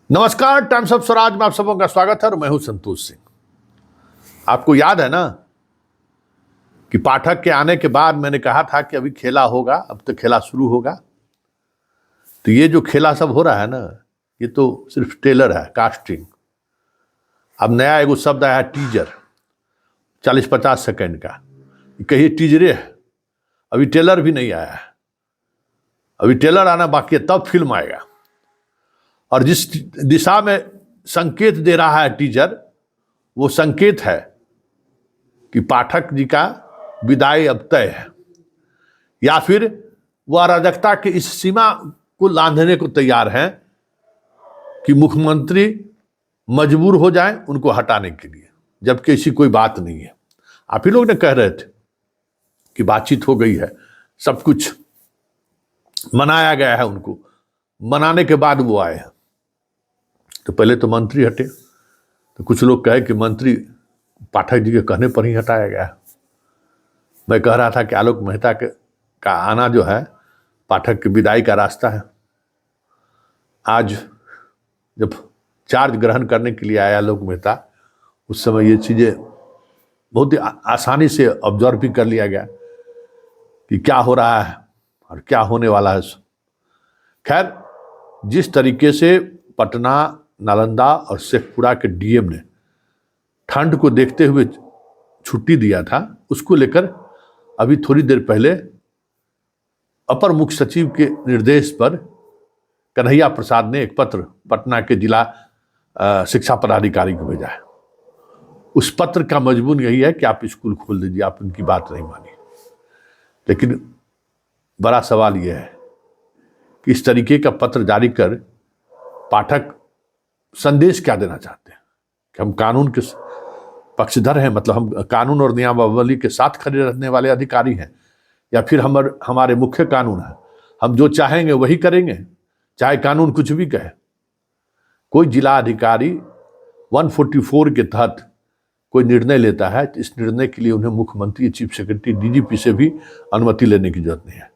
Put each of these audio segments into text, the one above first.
नमस्कार, times of Swaraj में आप सबों का स्वागत है और मैं हूं संतोष सिंह। आपको याद है ना कि पाठक के आने के बाद मैंने कहा था कि अभी खेला होगा, अब तो खेला शुरू होगा। तो ये जो खेला सब हो रहा है ना, ये तो सिर्फ ट्रेलर है, कास्टिंग। अब नया एगो शब्द आया है, टीजर, 40-50 सेकंड का। कहिए टीजरे है, अभी ट्रेलर भी नहीं आया है। अभी ट्रेलर आना बाकी है, तब फिल्म आएगा। और जिस दिशा में संकेत दे रहा है टीजर, वो संकेत है कि पाठक जी का विदाई अब तय है, या फिर वह अराजकता की इस सीमा को लांघने को तैयार हैं कि मुख्यमंत्री मजबूर हो जाए उनको हटाने के लिए, जबकि ऐसी कोई बात नहीं है। आप ही लोग ने कह रहे थे कि बातचीत हो गई है, सब कुछ मनाया गया है, उनको मनाने के बाद वो आए हैं। तो पहले तो मंत्री हटे, तो कुछ लोग कहे कि मंत्री पाठक जी के कहने पर ही हटाया गया है। मैं कह रहा था कि आलोक मेहता का आना जो है पाठक की विदाई का रास्ता है। आज जब चार्ज ग्रहण करने के लिए आया आलोक मेहता, उस समय ये चीज़ें बहुत ही आसानी से ऑब्जर्व भी कर लिया गया कि क्या हो रहा है और क्या होने वाला है। खैर, जिस तरीके से पटना, नालंदा और शेखपुरा के डीएम ने ठंड को देखते हुए छुट्टी दिया था, उसको लेकर अभी थोड़ी देर पहले अपर मुख्य सचिव के निर्देश पर कन्हैया प्रसाद ने एक पत्र पटना के जिला शिक्षा पदाधिकारी को भेजा है। उस पत्र का मजमून यही है कि आप स्कूल खोल दीजिए, आप उनकी बात नहीं मानिए। लेकिन बड़ा सवाल यह है कि इस तरीके का पत्र जारी कर पाठक संदेश क्या देना चाहते हैं कि हम कानून के पक्षधर हैं, मतलब हम कानून और नियमावली के साथ खड़े रहने वाले अधिकारी हैं, या फिर हमारे मुख्य कानून है, हम जो चाहेंगे वही करेंगे, चाहे कानून कुछ भी कहे। कोई जिला अधिकारी 144 के तहत कोई निर्णय लेता है तो इस निर्णय के लिए उन्हें मुख्यमंत्री, चीफ सेक्रेटरी, डीजीपी से भी अनुमति लेने की जरूरत नहीं है।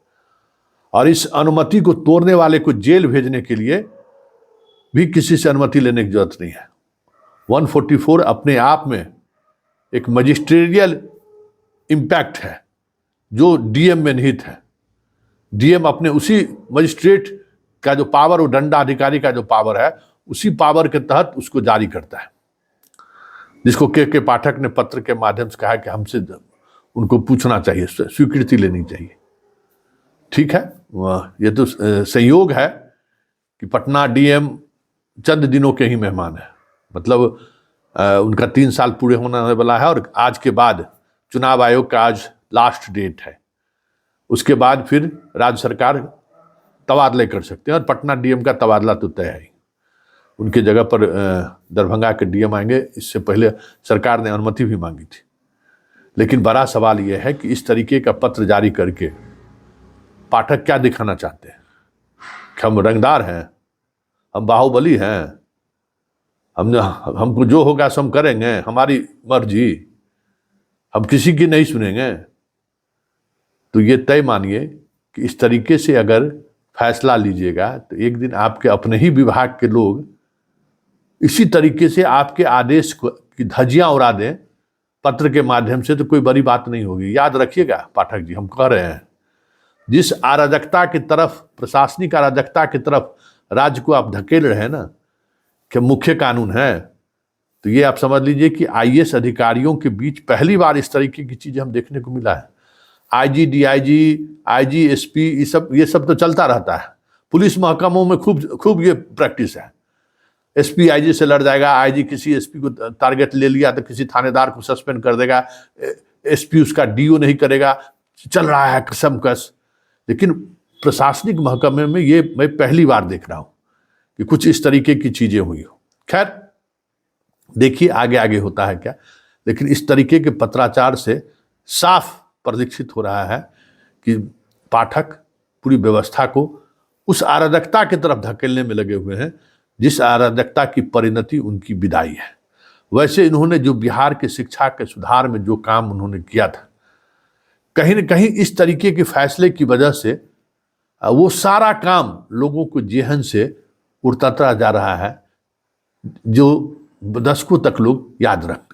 और इस अनुमति को तोड़ने वाले को जेल भेजने के लिए भी किसी से अनुमति लेने की जरूरत नहीं है। 144 अपने आप में एक मजिस्ट्रियल इम्पैक्ट है जो डीएम में निहित है। डीएम अपने उसी मजिस्ट्रेट का जो पावर, वो दंडा अधिकारी का जो पावर है, उसी पावर के तहत उसको जारी करता है, जिसको के पाठक ने पत्र के माध्यम से कहा कि हमसे उनको पूछना चाहिए, स्वीकृति लेनी चाहिए। ठीक है, ये तो संयोग है कि पटना डीएम चंद दिनों के ही मेहमान है, मतलब उनका 3 साल पूरे होने वाला है और आज के बाद चुनाव आयोग का आज लास्ट डेट है। उसके बाद फिर राज्य सरकार तबादले कर सकते हैं और पटना डीएम का तबादला तो तय है। उनके जगह पर दरभंगा के डीएम आएंगे। इससे पहले सरकार ने अनुमति भी मांगी थी। लेकिन बड़ा सवाल यह है कि इस तरीके का पत्र जारी करके पाठक क्या दिखाना चाहते हैं कि हम रंगदार हैं, हम बाहुबली हैं, हमको जो होगा सो हम करेंगे, हमारी मर्जी, हम किसी की नहीं सुनेंगे। तो ये तय मानिए कि इस तरीके से अगर फैसला लीजिएगा तो एक दिन आपके अपने ही विभाग के लोग इसी तरीके से आपके आदेश की धज्जियां उड़ा दें पत्र के माध्यम से, तो कोई बड़ी बात नहीं होगी। याद रखिएगा पाठक जी, हम कह रहे हैं, जिस अराजकता की तरफ, प्रशासनिक अराजकता की तरफ राज्य को आप धकेल रहे हैं ना, कि मुख्य कानून है, तो ये आप समझ लीजिए कि आईएएस अधिकारियों के बीच पहली बार इस तरीके की चीजें हम देखने को मिला है। आईजी, डीआईजी, आईजी, एसपी, ये सब तो चलता रहता है। पुलिस महकमों में खूब ये प्रैक्टिस है। एसपी आईजी से लड़ जाएगा, आईजी किसी एसपी को टारगेट ले लिया तो किसी थानेदार को सस्पेंड कर देगा, एसपी उसका डीओ नहीं करेगा, चल रहा है कसमकस। लेकिन प्रशासनिक महकमे में ये मैं पहली बार देख रहा हूं कि कुछ इस तरीके की चीजें हुई हो। खैर, देखिए आगे आगे होता है क्या। लेकिन इस तरीके के पत्राचार से साफ प्रदीक्षित हो रहा है कि पाठक पूरी व्यवस्था को उस अराजकता की तरफ धकेलने में लगे हुए हैं जिस अराजकता की परिणति उनकी विदाई है। वैसे इन्होंने जो बिहार के शिक्षा के सुधार में जो काम उन्होंने किया था, कहीं न कहीं इस तरीके के फैसले की वजह से वो सारा काम लोगों को जेहन से उड़ता जा रहा है जो दशकों तक लोग याद रख